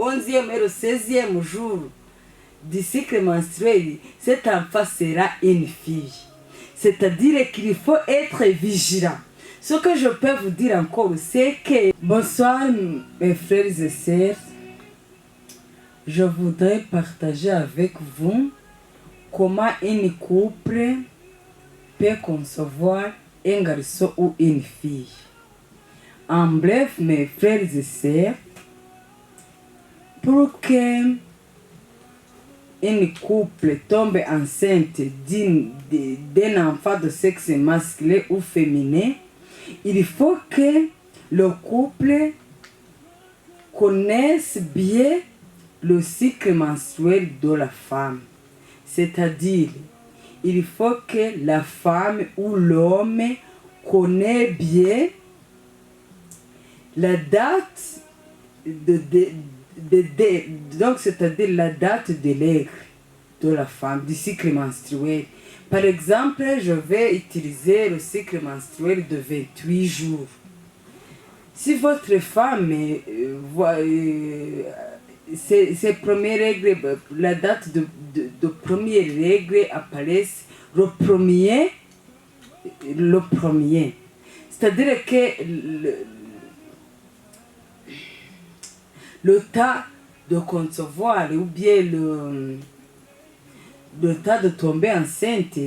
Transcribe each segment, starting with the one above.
11e et le 16e jour du cycle menstruel, cet enfant sera une fille. C'est-à-dire qu'il faut être vigilant. Ce que je peux vous dire encore, c'est que... Bonsoir mes frères et sœurs. Je voudrais partager avec vous comment un couple peut concevoir un garçon ou une fille. En bref, mes frères et sœurs, pour que un couple tombe enceinte d'un enfant de sexe masculin ou féminin, il faut que le couple connaisse bien le cycle menstruel de la femme. C'est-à-dire, il faut que la femme ou l'homme connaisse bien la date donc c'est-à-dire la date de l'aigle de la femme, du cycle menstruel. Par exemple, je vais utiliser le cycle menstruel de 28 jours. Si votre femme ses premières règles, la date de première règle apparaît le premier. C'est-à-dire que le temps de concevoir ou bien le temps de tomber enceinte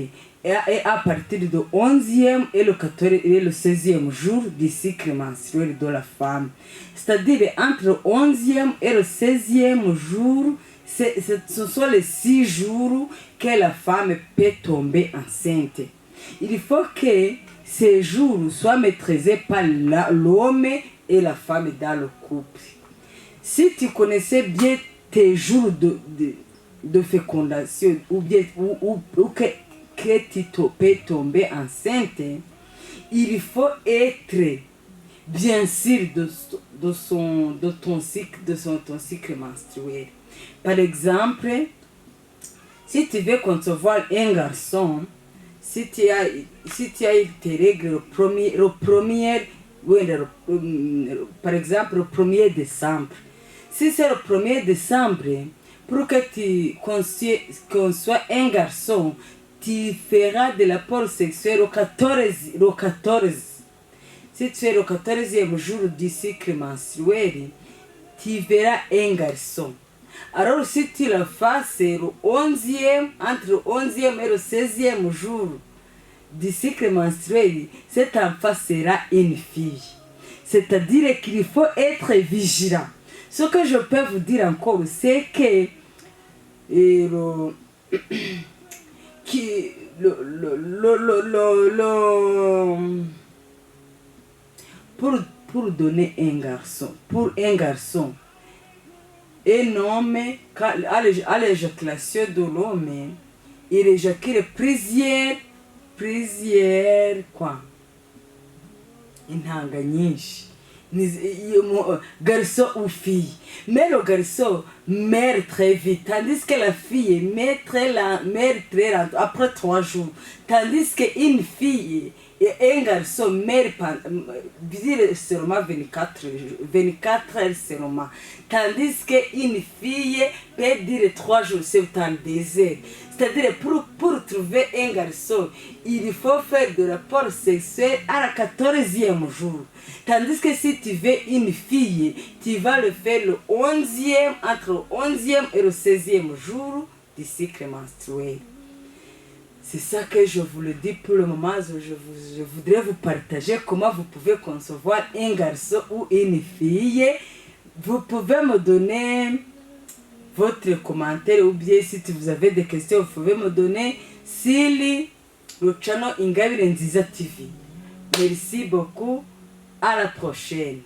est à partir du 11e et le 14e et le 16e jour du cycle menstruel de la femme. C'est-à-dire entre le 11e et le 16e jour, ce sont les 6 jours que la femme peut tomber enceinte. Il faut que ces jours soient maîtrisés par l'homme et la femme dans le couple. Si tu connaissais bien tes jours de fécondation ou bien que tu peux tomber enceinte, il faut être bien sûr de ton cycle menstruel. Par exemple, si tu veux concevoir un garçon, si tu as tes règles par exemple le 1er décembre, si c'est le 1er décembre, pour que tu conçois un garçon, tu feras de l'apport sexuel au 14. Si tu es le 14e jour du cycle menstruel, tu verras un garçon. Alors si tu le fais le 11e, entre le 11e et le 16e jour du cycle menstruel, cet enfant sera une fille. C'est-à-dire qu'il faut être vigilant. Ce que je peux vous dire encore, c'est que pour donner un garçon, un homme, à l'éjaculation de l'homme, il éjacule plusieurs quoi? Intanga nyinshi. Garçon ou fille. Mais le garçon meurt très vite, tandis que la fille meurt très lent, après 3 jours. Tandis qu'une fille et un garçon meurt seulement 24 heures seulement. Tandis qu'une fille peut dire 3 jours, c'est autant des heures. C'est-à-dire, pour trouver un garçon, il faut faire de rapport sexuel à la 14e jour. Tandis que si tu veux une fille, tu vas le faire le 11e, entre le 11e et le 16e jour du cycle menstruel. C'est ça que je vous le dis pour le moment. Je voudrais vous partager comment vous pouvez concevoir un garçon ou une fille. Vous pouvez me donner votre commentaire ou bien si vous avez des questions, vous pouvez me donner sur le channel Ingabire Nziza TV. Merci beaucoup. À la prochaine.